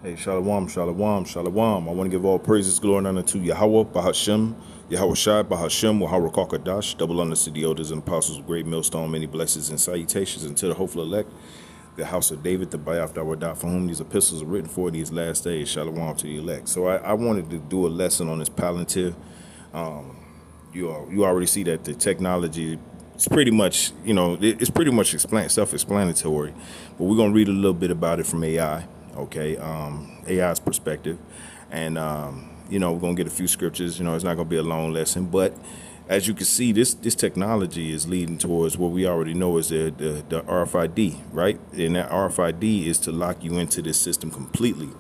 Hey, shalom, shalom, shalom. I want to give all praises, glory, and honor to Yahweh, Bahashem, Yahweh Shai, Bahashem, Wahara Kakadash, double honor to the elders and apostles of great millstone, many blessings and salutations, and to the hopeful elect, the house of David, the Bayaf Dawadah, for whom these epistles are written for these last days. Shalom to the elect. So I wanted to do a lesson on this Palantir. You already see that the technology is pretty much, it's pretty much self-explanatory, but we're going to read a little bit about it from AI, okay, AI's perspective, and, we're going to get a few scriptures. It's not going to be a long lesson, but as you can see, this technology is leading towards what we already know is the RFID, right? And that RFID is to lock you into this system completely.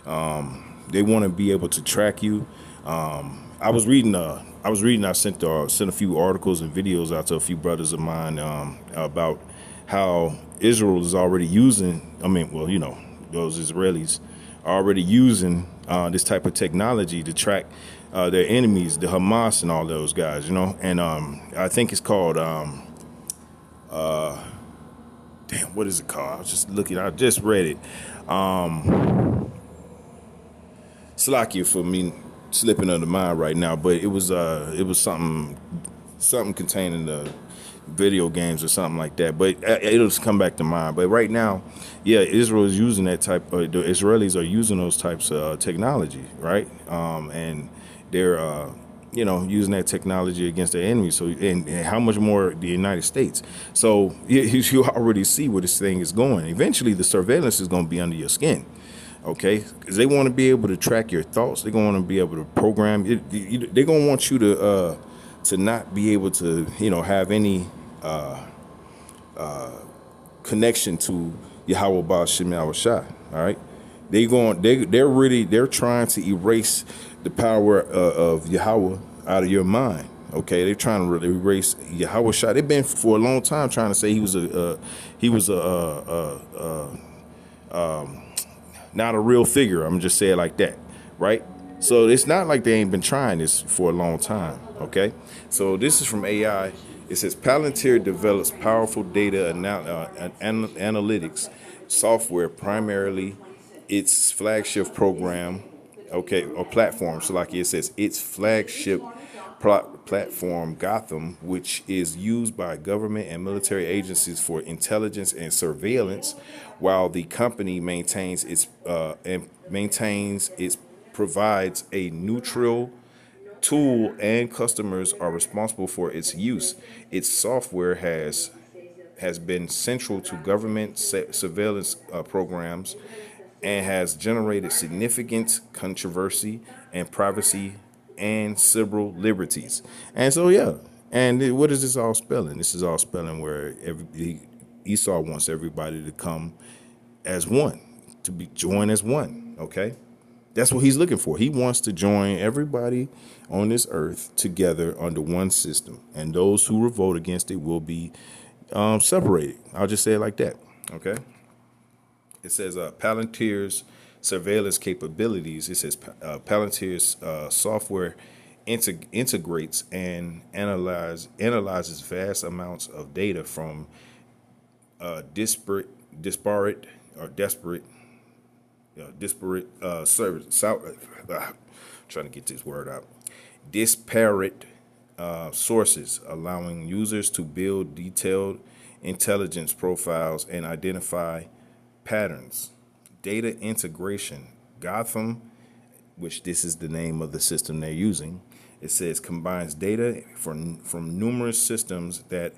They want to be able to track you. I was reading. I sent a few articles and videos out to a few brothers of mine about how Israel is already using. Those Israelis are already using this type of technology to track their enemies, the Hamas and all those guys. And I think it's called. Damn, what is it called? I was just looking. I just read it. Slakia for me slipping under mind right now, but it was something containing the video games or something like that. But it'll just come back to mind. But right now, yeah, Israel is using that type. The Israelis are using those types of technology, right? And they're using that technology against their enemies. So and how much more the United States? So you already see where this thing is going. Eventually, the surveillance is going to be under your skin. Okay, because they want to be able to track your thoughts. They're going to be able to program. They're going to want you to not be able to, have any connection to Yahweh Ba Shem Yahweh Shai. All right, they're trying to erase the power of Yahweh out of your mind. Okay, they're trying to erase Yahweh Shai. They've been for a long time trying to say he was not a real figure. I'm just saying it like that, right? So it's not like they ain't been trying this for a long time, okay? So this is from AI. It says Palantir develops powerful data analytics software, primarily its flagship program, okay, or platform. So like it says, its flagship platform, Gotham, which is used by government and military agencies for intelligence and surveillance, while the company provides a neutral tool and customers are responsible for its use. Its software has been central to government surveillance programs and has generated significant controversy and privacy and civil liberties. And so, yeah. And what is this all spelling? This is all spelling where Esau wants everybody to come as one, to be joined as one. Okay. That's what he's looking for. He wants to join everybody on this earth together under one system. And those who revolt against it will be separated. I'll just say it like that. Okay. It says Palantir's surveillance capabilities. It says Palantir's software integrates and analyzes vast amounts of data from disparate service. Trying to get this word out. Disparate sources, allowing users to build detailed intelligence profiles and identify patterns. Data integration. Gotham, which this is the name of the system they're using, it says combines data from numerous systems that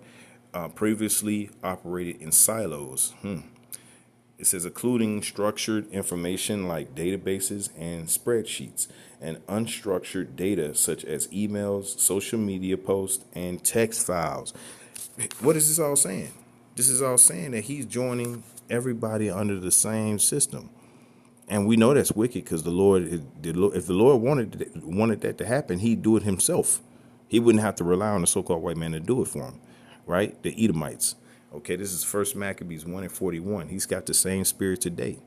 previously operated in silos. It says including structured information like databases and spreadsheets, and unstructured data such as emails, social media posts, and text files. What is this all saying? This is all saying that he's joining everybody under the same system. And we know that's wicked because if the Lord wanted that to happen, he'd do it himself. He wouldn't have to rely on the so-called white man to do it for him, right? The Edomites. Okay, this is First Maccabees 1:41. He's got the same spirit today.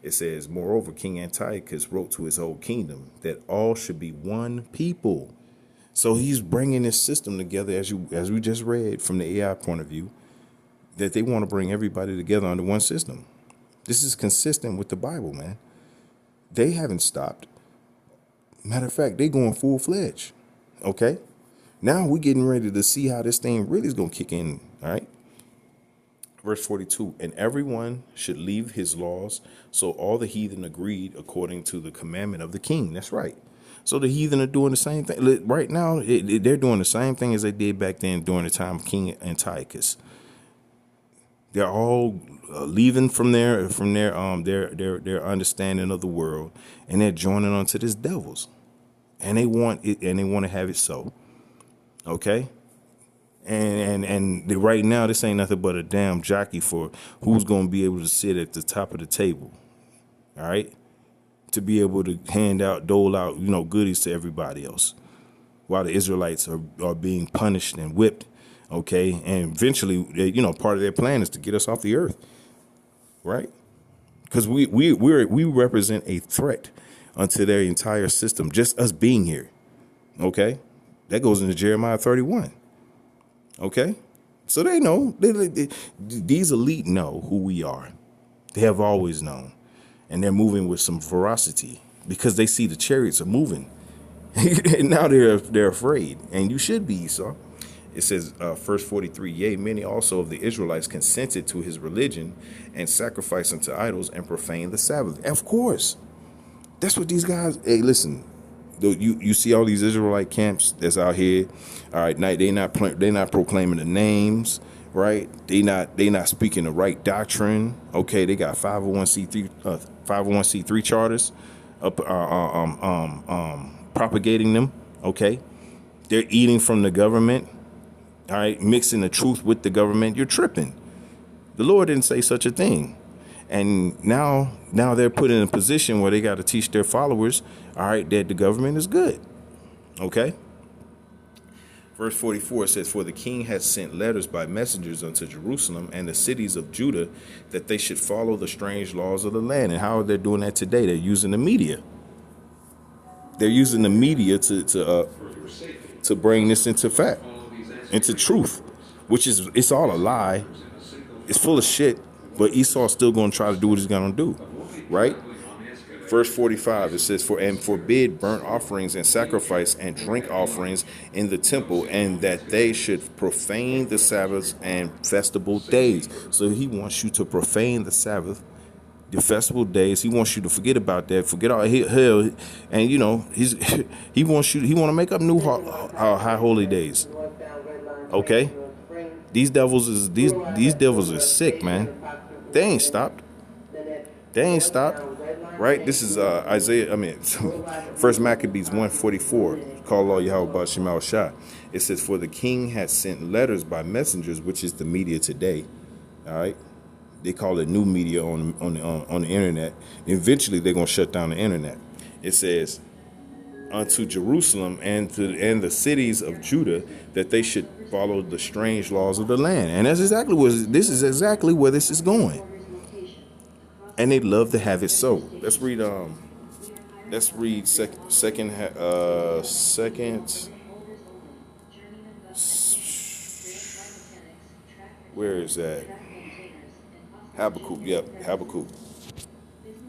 It says, moreover, King Antiochus wrote to his whole kingdom that all should be one people. So he's bringing this system together, as we just read from the AI point of view, that they want to bring everybody together under one system. This is consistent with the Bible, man. They haven't stopped. Matter of fact, they going full fledged. Okay. Now we're getting ready to see how this thing really is going to kick in. All right. Verse 42, and everyone should leave his laws. So all the heathen agreed according to the commandment of the king. That's right. So the heathen are doing the same thing. Right now, they're doing the same thing as they did back then during the time of King Antiochus. They're all leaving from their understanding of the world, and they're joining onto this devil's, and they want it, and they want to have it so. Okay. And right now, this ain't nothing but a damn jockey for who's going to be able to sit at the top of the table. All right. To be able to dole out, goodies to everybody else while the Israelites are being punished and whipped. OK. And eventually, part of their plan is to get us off the earth. Right. Because we represent a threat unto their entire system. Just us being here. OK. That goes into Jeremiah 31. OK, so they know these elite know who we are. They have always known, and they're moving with some ferocity because they see the chariots are moving. And now they're afraid, and you should be, Esau. It says, verse 43, yea, many also of the Israelites consented to his religion and sacrificed unto idols and profaned the Sabbath. Of course, that's what these guys. Hey, listen. You see all these Israelite camps that's out here. All right, they not proclaiming the names, right? They not speaking the right doctrine. Okay, they got 501c3 charters, propagating them. Okay, they're eating from the government. All right, mixing the truth with the government. You're tripping. The Lord didn't say such a thing. And now they're put in a position where they got to teach their followers, all right, that the government is good. OK. Verse 44 says, for the king had sent letters by messengers unto Jerusalem and the cities of Judah that they should follow the strange laws of the land. And how are they doing that today? They're using the media. They're using the media to bring this into fact, into truth, which is it's all a lie. It's full of shit. But Esau's still going to try to do what he's going to do, right? Verse 45, it says, and forbid burnt offerings and sacrifice and drink offerings in the temple, and that they should profane the Sabbaths and festival days. So he wants you to profane the Sabbath, the festival days. He wants you to forget about that, forget all hell, and he want to make up new high holy days. Okay, these devils are sick, man. They ain't stopped. Right? This is First Maccabees 144. Call all Yahweh Ba'al Shema Shah. It says, for the king had sent letters by messengers, which is the media today. All right. They call it new media on the internet. Eventually, they're going to shut down the internet. It says, unto Jerusalem and the cities of Judah, that they should follow the strange laws of the land. And that's exactly where this is going. And they love to have it so. Let's read second. Where is that? Habakkuk. Yep, Habakkuk.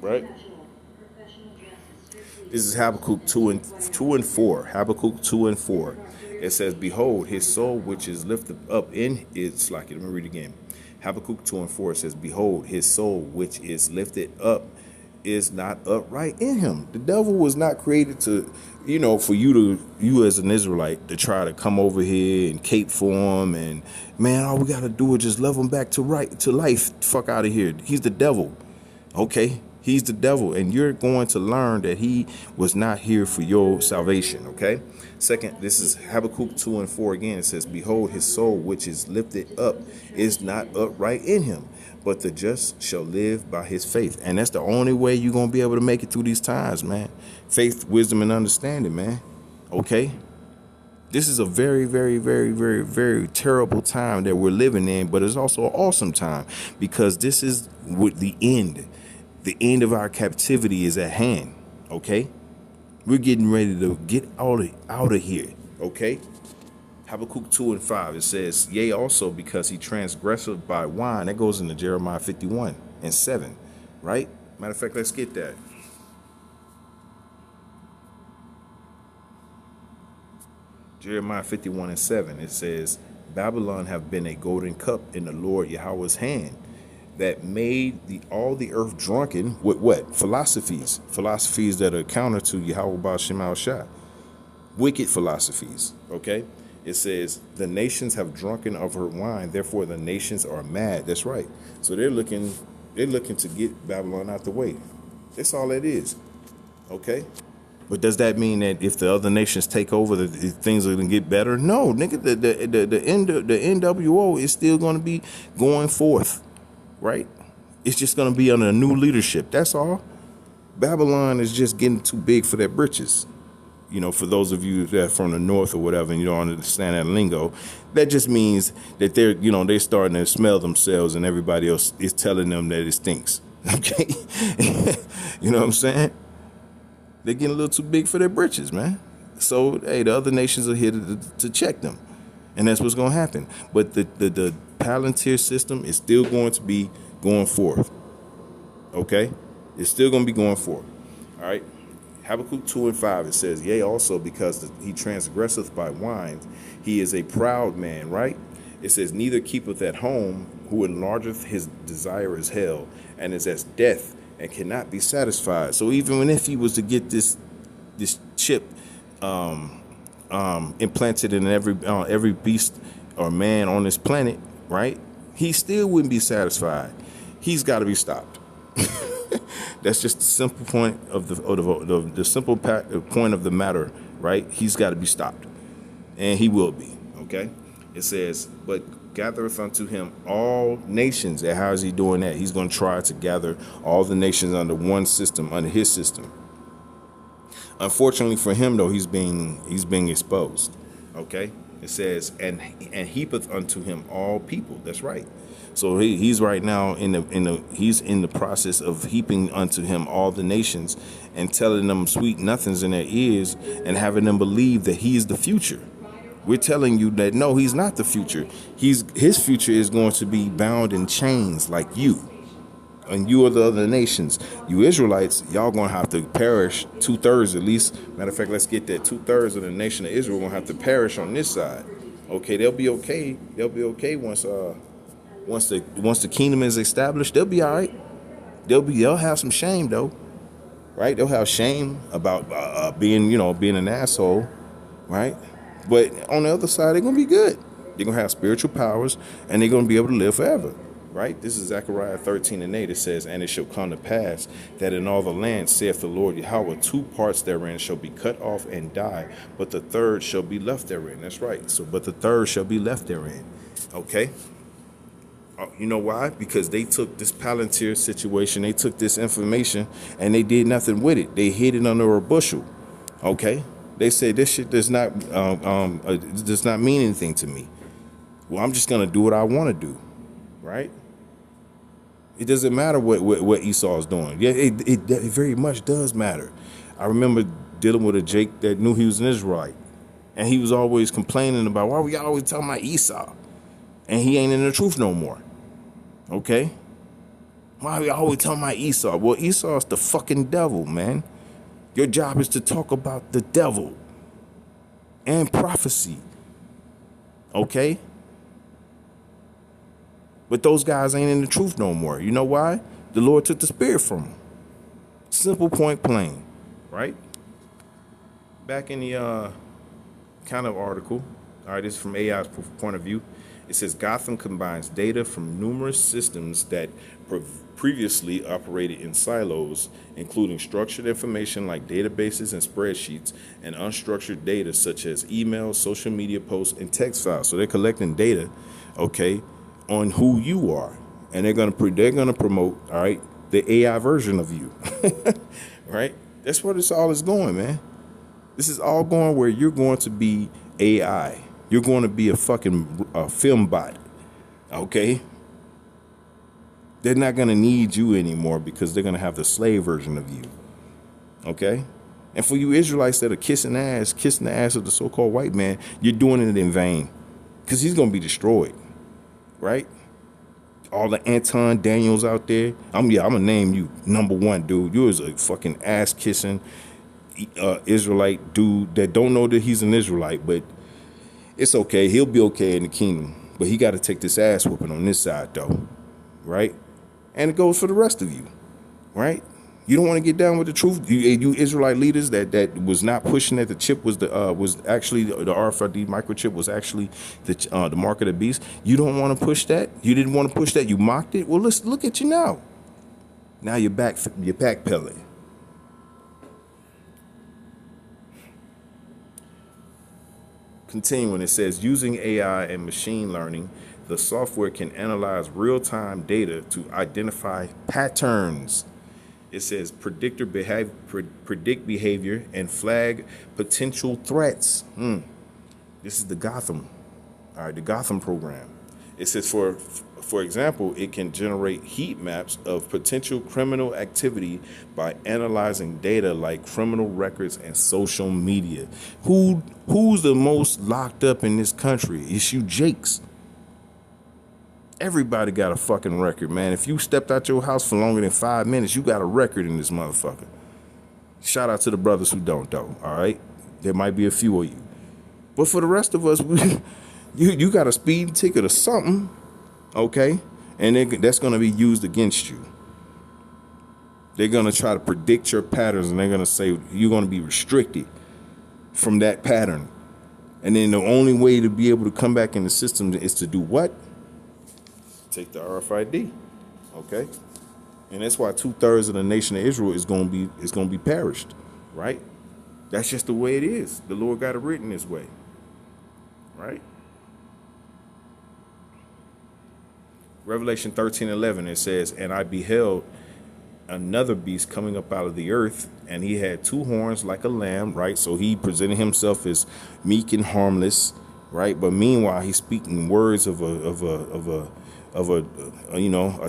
Right? This is Habakkuk 2 and 4. Habakkuk 2 and 4. It says, behold, his soul which is lifted up in its like it. Let me read it again. Habakkuk 2 and 4 says, behold, his soul which is lifted up is not upright in him. The devil was not created to, for you as an Israelite to try to come over here and cape for him. And man, all we got to do is just love him back to life. Fuck out of here. He's the devil. Okay. He's the devil, and you're going to learn that he was not here for your salvation, okay? Second, this is Habakkuk 2 and 4 again. It says, behold, his soul which is lifted up is not upright in him, but the just shall live by his faith. And that's the only way you're going to be able to make it through these times, man. Faith, wisdom, and understanding, man, okay? This is a very, very, very, very, very terrible time that we're living in, but it's also an awesome time because this is with the end. The end of our captivity is at hand, okay? We're getting ready to get out of here, okay? Habakkuk 2 and 5, it says, yea, also because he transgressed by wine. That goes into Jeremiah 51 and 7, right? Matter of fact, let's get that. Jeremiah 51:7, it says, Babylon have been a golden cup in the Lord Yahweh's hand, that made all the earth drunken with what? Philosophies. Philosophies that are counter to Yahweh Baal Shem Al Shai. Wicked philosophies. Okay? It says, the nations have drunken of her wine, therefore the nations are mad. That's right. So they're looking to get Babylon out the way. That's all it is. Okay? But does that mean that if the other nations take over, that things are going to get better? No, nigga, the NWO is still going to be going forth, right? It's just going to be under a new leadership. That's all. Babylon is just getting too big for their britches. You know, for those of you that are from the north or whatever, and you don't understand that lingo, that just means that they're starting to smell themselves, and everybody else is telling them that it stinks. Okay, you know what I'm saying? They're getting a little too big for their britches, man. So, hey, the other nations are here to check them. And that's what's going to happen. But the Palantir system is still going to be going forth. Okay? It's still going to be going forth. All right? Habakkuk 2:5, it says, yea, also because he transgresseth by wine, he is a proud man, right? It says, neither keepeth at home, who enlargeth his desire as hell, and is as death, and cannot be satisfied. So even if he was to get this chip implanted in every beast or man on this planet, right? He still wouldn't be satisfied. He's got to be stopped. That's just the simple point of the simple point of the matter, right? He's got to be stopped, and he will be. Okay. It says, but gathereth unto him all nations. And how is he doing that? He's going to try to gather all the nations under one system, under his system. Unfortunately for him, though, he's being exposed. Okay. It says, and heapeth unto him all people. That's right. So he's right now he's in the process of heaping unto him all the nations and telling them sweet nothings in their ears and having them believe that he is the future. We're telling you that no, he's not the future. His future is going to be bound in chains like you. And you are the other nations. You Israelites, y'all going to have to perish 2/3 at least. Matter of fact, let's get that 2/3 of the nation of Israel going to have to perish on this side. Okay, they'll be okay. They'll be okay once the kingdom is established. They'll be all right. They'll have some shame though, right? They'll have shame about being an asshole, right? But on the other side, they're going to be good. They're going to have spiritual powers, and they're going to be able to live forever, right? This is Zechariah 13:8. It says, and it shall come to pass that in all the land, saith the Lord Yahweh, 2 parts therein shall be cut off and die, but the third shall be left therein. That's right. So, but the third shall be left therein. Okay? You know why? Because they took this Palantir situation, they took this information, and they did nothing with it. They hid it under a bushel. Okay? They say this shit does not mean anything to me. Well, I'm just gonna do what I want to do, right? It doesn't matter what Esau is doing. Yeah, it very much does matter. I remember dealing with a Jake that knew he was an Israelite, and he was always complaining about why we always talking about Esau, and he ain't in the truth no more. Okay? Why we always talking about Esau? Well, Esau's the fucking devil, man. Your job is to talk about the devil and prophecy. Okay? But those guys ain't in the truth no more. You know why? The Lord took the spirit from them. Simple, point plain. Right? Back in the kind of article. All right, this is from AI's point of view. It says Gotham combines data from numerous systems that previously operated in silos, including structured information like databases and spreadsheets, and unstructured data such as emails, social media posts, and text files. So they're collecting data, okay, on who you are, and they're gonna promote, all right, the AI version of you, right? That's where this all is going, man. This is all going where you're going to be AI. You're going to be a fucking film bot, okay? They're not going to need you anymore because they're going to have the slave version of you, okay? And for you Israelites that are kissing the ass of the so-called white man, you're doing it in vain because he's going to be destroyed, right? All the Anton Daniels out there, I'm going to name you number 1, dude. You was a fucking ass-kissing Israelite dude that don't know that he's an Israelite, but It's okay. He'll be okay in the kingdom, but he got to take this ass whooping on this side, though, right? And it goes for the rest of you, right? You don't want to get down with the truth. You Israelite leaders that was not pushing that the chip was actually the RFID microchip was actually the mark of the beast. You don't want to push that. You didn't want to push that. You mocked it. Well, let's look at you now. Now you're backpedaling. Continuing, it says, using AI and machine learning, the software can analyze real-time data to identify patterns. It says predict behavior and flag potential threats. This is the Gotham. All right, the Gotham program. It says, for example, it can generate heat maps of potential criminal activity by analyzing data like criminal records and social media. Who's the most locked up in this country? It's you Jakes. Everybody got a fucking record, man. If you stepped out your house for longer than 5 minutes, you got a record in this motherfucker. Shout out to the brothers who don't, though, all right? There might be a few of you. But for the rest of us, you got a speeding ticket or something, okay? And that's going to be used against you. They're going to try to predict your patterns, and they're going to say you're going to be restricted from that pattern. And then the only way to be able to come back in the system is to do what? Take the RFID, okay? And that's why 2/3 of the nation of Israel is going to be perished, right? That's just the way it is. The Lord got it written this way, right? Revelation 13:11, it says, and I beheld another beast coming up out of the earth, and he had 2 horns like a lamb, right? So he presented himself as meek and harmless, right? But meanwhile, he's speaking words of a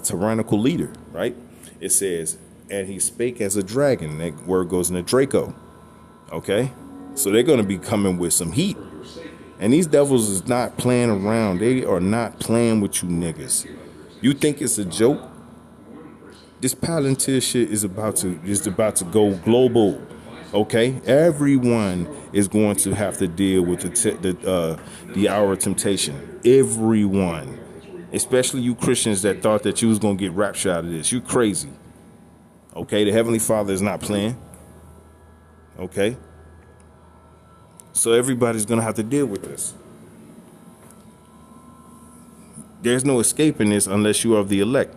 tyrannical leader, right? It says, and he spake as a dragon. That word goes into Draco, okay? So they're going to be coming with some heat. And these devils is not playing around. They are not playing with you niggas. You think it's a joke? This Palantir shit is about to go global, okay? Everyone is going to have to deal with the hour of temptation. Everyone. Especially you Christians that thought that you was going to get rapture out of this. You crazy. Okay? The Heavenly Father is not playing. Okay? So everybody's going to have to deal with this. There's no escaping this unless you are the elect,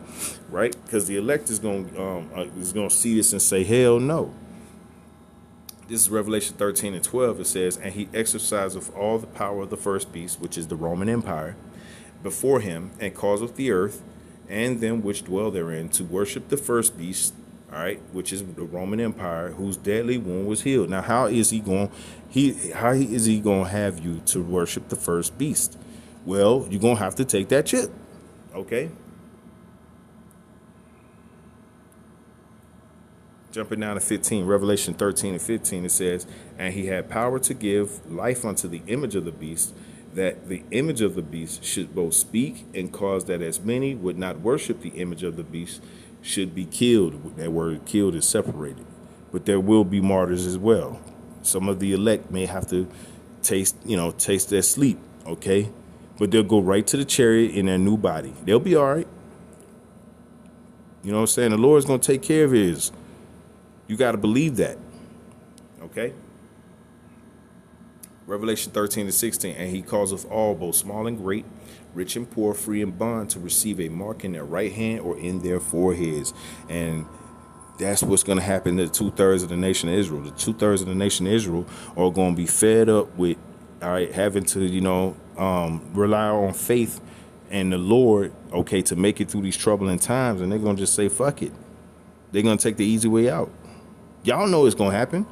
right? Because the elect is going to see this and say, hell no. This is Revelation 13:12. It says, and he exerciseth all the power of the first beast, which is the Roman Empire, before him, and causeth the earth and them which dwell therein to worship the first beast, all right, which is the Roman Empire, whose deadly wound was healed. Now, how is he going to have you to worship the first beast? Well, you're going to have to take that chip, okay? Jumping down to 15, Revelation 13:15, it says, and he had power to give life unto the image of the beast, that the image of the beast should both speak and cause that as many would not worship the image of the beast should be killed. That word killed is separated. But there will be martyrs as well. Some of the elect may have to taste their sleep, okay? But they'll go right to the chariot in their new body. They'll be all right. You know what I'm saying? The Lord's going to take care of his. You got to believe that, okay? Revelation 13:16, and he causeth all, both small and great, rich and poor, free and bond, to receive a mark in their right hand or in their foreheads. And that's what's going to happen to 2/3 of the nation of Israel. The 2/3 of the nation of Israel are going to be fed up with, all right, having to, rely on faith and the Lord, okay, to make it through these troubling times. And they're going to just say, fuck it. They're going to take the easy way out. Y'all know it's going to happen.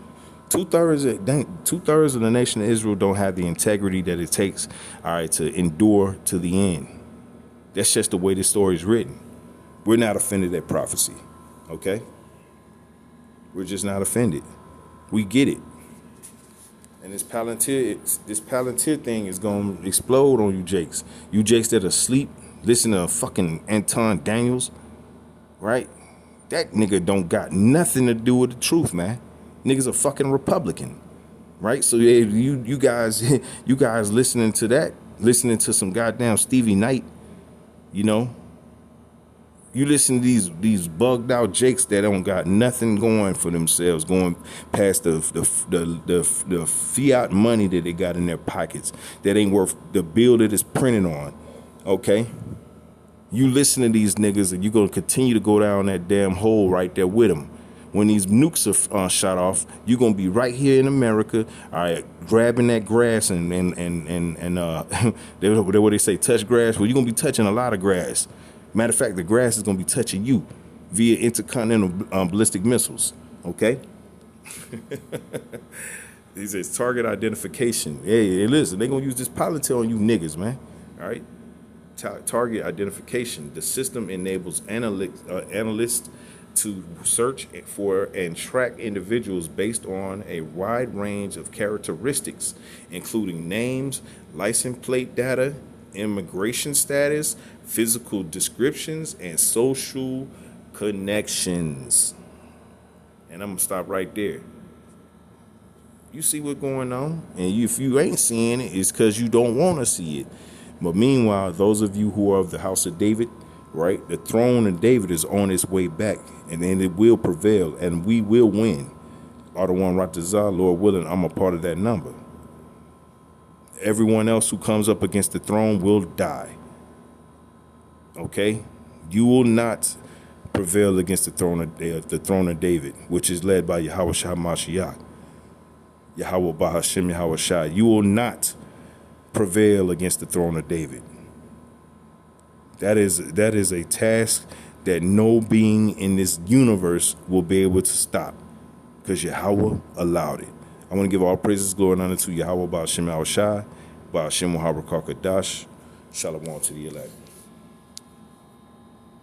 2/3 of the nation of Israel don't have the integrity that it takes, all right, to endure to the end. That's just the way the story is written. We're not offended at prophecy, okay? We're just not offended. We get it. And this Palantir thing is going to explode on you Jakes. You Jakes that are asleep, listen to fucking Anton Daniels, right? That nigga don't got nothing to do with the truth, man. Nigga's a fucking Republican. right? So yeah, you guys you guys listening to that, listening to some goddamn Stevie Knight, you know. You listen to these bugged out jakes that don't got nothing going for themselves, going past the fiat money that they got in their pockets that ain't worth the bill that it's printed on. Okay, you listen to these niggas and you gonna continue to go down that damn hole right there with them. When these nukes are shot off, you're gonna be right here in America, all right, grabbing that grass and what they say, touch grass. Well, you're gonna be touching a lot of grass. Matter of fact, the grass is gonna be touching you via intercontinental ballistic missiles. Okay. These is target identification. Hey, listen, they're gonna use this Palantir on you niggas, man. All right. Target identification. The system enables analysts to search for and track individuals based on a wide range of characteristics, including names, license plate data, immigration status, physical descriptions, and social connections. And I'm gonna stop right there. You see what's going on, and if you ain't seeing it, it's because you don't want to see it. But meanwhile, those of you who are of the house of David, right, the throne of David is on its way back, and then it will prevail, and we will win. Ardawan Ratazah, Lord willing, I'm a part of that number. Everyone else who comes up against the throne will die. Okay? You will not prevail against the throne of David, which is led by Yahweh Shah Mashiach. Yahweh Bahashim Yahweh Shah. You will not prevail against the throne of David. That is a task that no being in this universe will be able to stop, because Yahweh allowed it. I want to give all praises, glory, and honor to Yahweh Bahashim Yahweh Shah, Bahashim Muhammad Kakadash. Shalom to the elect.